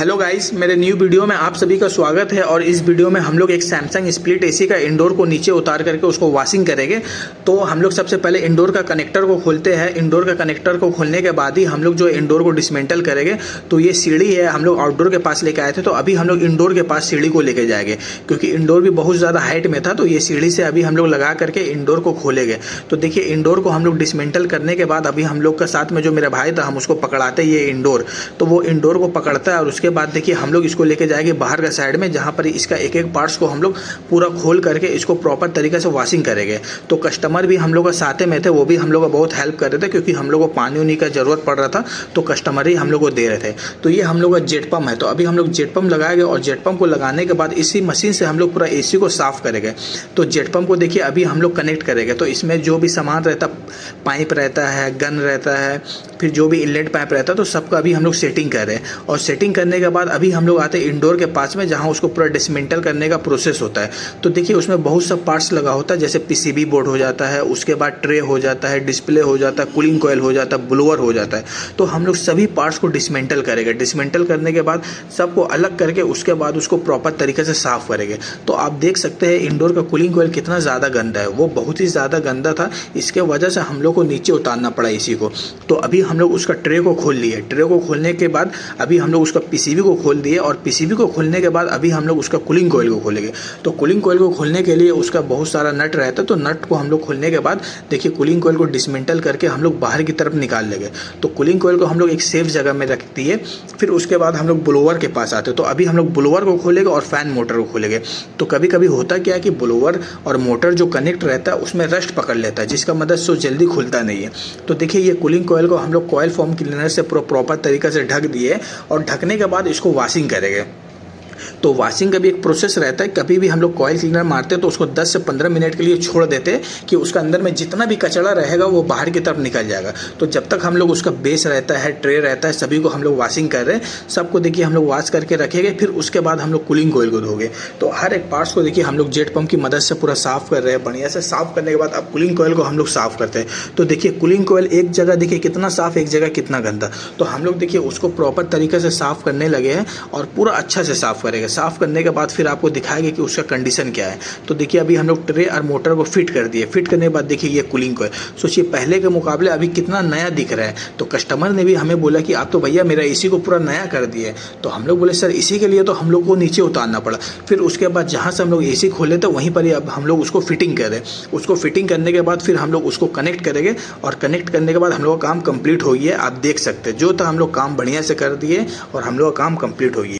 Hello guys, मेरे new video में आप सभी का स्वागत है। और इस वीडियो में हम लोग एक सैमसंग स्प्लिट एसी का इंडोर को नीचे उतार करके उसको वॉशिंग करेंगे। तो हम लोग सबसे पहले इंडोर का कनेक्टर को खोलते हैं। इंडोर का कनेक्टर को खोलने के बाद ही हम लोग जो इंडोर को डिसमेंटल करेंगे। तो ये सीढ़ी है, हम लोग आउटडोर के पास लेके आए थे, तो अभी हम लोग इंडोर के पास सीढ़ी को लेके जाएंगे, क्योंकि इंडोर भी बहुत ज़्यादा हाइट में था। तो ये सीढ़ी से अभी हम लोग लगा करके इंडोर को खोलेंगे। तो देखिए, इंडोर को हम लोग डिसमेंटल करने के बाद अभी हम लोग का साथ में जो मेरा भाई था, हम उसको पकड़ाते ये इंडोर। तो वो इंडोर को पकड़ता है और उसके बाद देखिए हम लोग इसको लेके जाएंगे बाहर का साइड में, जहां पर इसका एक एक पार्ट्स को हम लोग पूरा खोल करके इसको प्रॉपर तरीके से वॉशिंग करेंगे। तो कस्टमर भी हम लोग का साथ में थे, वो भी हम लोग का बहुत हेल्प कर रहे थे, क्योंकि हम लोग को पानी उनी का जरूरत पड़ रहा था। तो कस्टमर ही हम लोग को दे रहे थे। तो ये हम लोग का जेट पम्प है। तो अभी हम लोग जेट पम्प लगाएंगे और जेट पम्प को लगाने के बाद इसी मशीन से हम लोग पूरा एसी को साफ करेंगे। तो जेट पम्प को देखिए अभी हम लोग कनेक्ट करेंगे। तो इसमें जो भी सामान रहता, पाइप रहता है, गन रहता है, फिर जो भी इनलेट पाइप रहता है, तो सबका अभी हम लोग सेटिंग कर रहे हैं। और सेटिंग करने के बाद अभी हम लोग आते हैं इंडोर के पास में, जहां उसको पूरा डिसमेंटल करने का प्रोसेस होता है। तो देखिए उसमें बहुत सा पार्ट्स लगा होता है, जैसे पीसीबी बोर्ड हो जाता है, उसके बाद ट्रे हो जाता है, डिस्प्ले हो जाता है, कूलिंग कॉइल हो जाता है, ब्लोअर हो जाता है। तो हम लोग सभी पार्ट्स को डिसमेंटल करेंगे। डिसमेंटल करने के बाद सबको अलग करके उसके बाद उसको प्रॉपर तरीके से साफ करेंगे। तो आप देख सकते हैं इंडोर का कूलिंग कॉइल कितना ज़्यादा गंदा है, वो बहुत ही ज़्यादा गंदा था। इसके वजह से हम लोग को नीचे उतारना पड़ा इसी को। तो अभी हम लोग उसका ट्रे को खोल लिए। ट्रे को खोलने के बाद अभी हम लोग उसका पीसीबी को खोल दिए, और पीसीबी को खोलने के बाद अभी हम लोग उसका कूलिंग कॉइल को खोलेंगे। तो कूलिंग कॉइल को खोलने के लिए उसका बहुत सारा नट रहता है। तो नट को हम लोग खोलने के बाद देखिए कूलिंग कॉइल को डिसमेंटल करके हम लोग बाहर की तरफ निकाल लेंगे। तो कूलिंग कॉइल को हम लोग एक सेफ जगह में रख दिए। फिर उसके बाद हम लोग ब्लोअर के पास आते हैं। तो अभी हम लोग ब्लोअर को खोलेंगे और फैन मोटर को खोलेंगे। तो कभी कभी होता क्या है कि ब्लोअर और मोटर जो कनेक्ट रहता है उसमें रस्ट पकड़ लेता है, जिसका मदद से जल्दी खुलता नहीं है। तो देखिए ये कूलिंग कॉइल को हम लोग कॉइल फोम क्लीनर से पूरा प्रॉपर तरीके से ढक दिए, और ढकने के बाद इसको वॉशिंग करेंगे। तो वॉशिंग का भी एक प्रोसेस रहता है। कभी भी हम लोग कॉइल क्लीनर मारते हैं तो उसको 10 से 15 मिनट के लिए छोड़ देते हैं, कि उसका अंदर में जितना भी कचरा रहेगा वो बाहर की तरफ निकल जाएगा। तो जब तक हम लोग उसका बेस रहता है, ट्रे रहता है, सभी को हम लोग वॉशिंग कर रहे हैं। सबको देखिए हम लोग वॉश करके रखेंगे। फिर उसके बाद हम लोग कूलिंग कॉइल को धोगे। तो हर एक पार्ट्स को देखिए हम लोग जेट पंप की मदद से पूरा साफ कर रहे हैं। बढ़िया से साफ करने के बाद अब कूलिंग कॉइल को हम लोग साफ करते हैं। तो देखिए कूलिंग कॉइल एक जगह देखिए कितना साफ, एक जगह कितना गंदा। तो हम लोग देखिए उसको प्रॉपर तरीके से साफ करने लगे हैं, और पूरा अच्छा से साफ करेंगे। साफ करने के बाद फिर आपको दिखाएंगे कि उसका कंडीशन क्या है। तो देखिए अभी हम लोग ट्रे और मोटर को फिट कर दिए। फिट करने के बाद देखिए ये कूलिंग कॉइल, सोचिए पहले के मुकाबले अभी कितना नया दिख रहा है। तो कस्टमर ने भी हमें बोला कि आप तो भैया मेरा एसी को पूरा नया कर दिए। तो हम लोग बोले सर इसी के लिए तो हम लोग को नीचे उतारना पड़ा। फिर उसके बाद जहाँ से हम लोग एसी खोले थे वहीं पर ही अब हम लोग उसको फिटिंग करें। उसको फिटिंग करने के बाद फिर हम लोग उसको कनेक्ट करेंगे, और कनेक्ट करने के बाद हम लोग का काम कंप्लीट हो गया। आप देख सकते हैं जो था हम लोग काम बढ़िया से कर दिए, और हम लोग का काम कंप्लीट हो गया।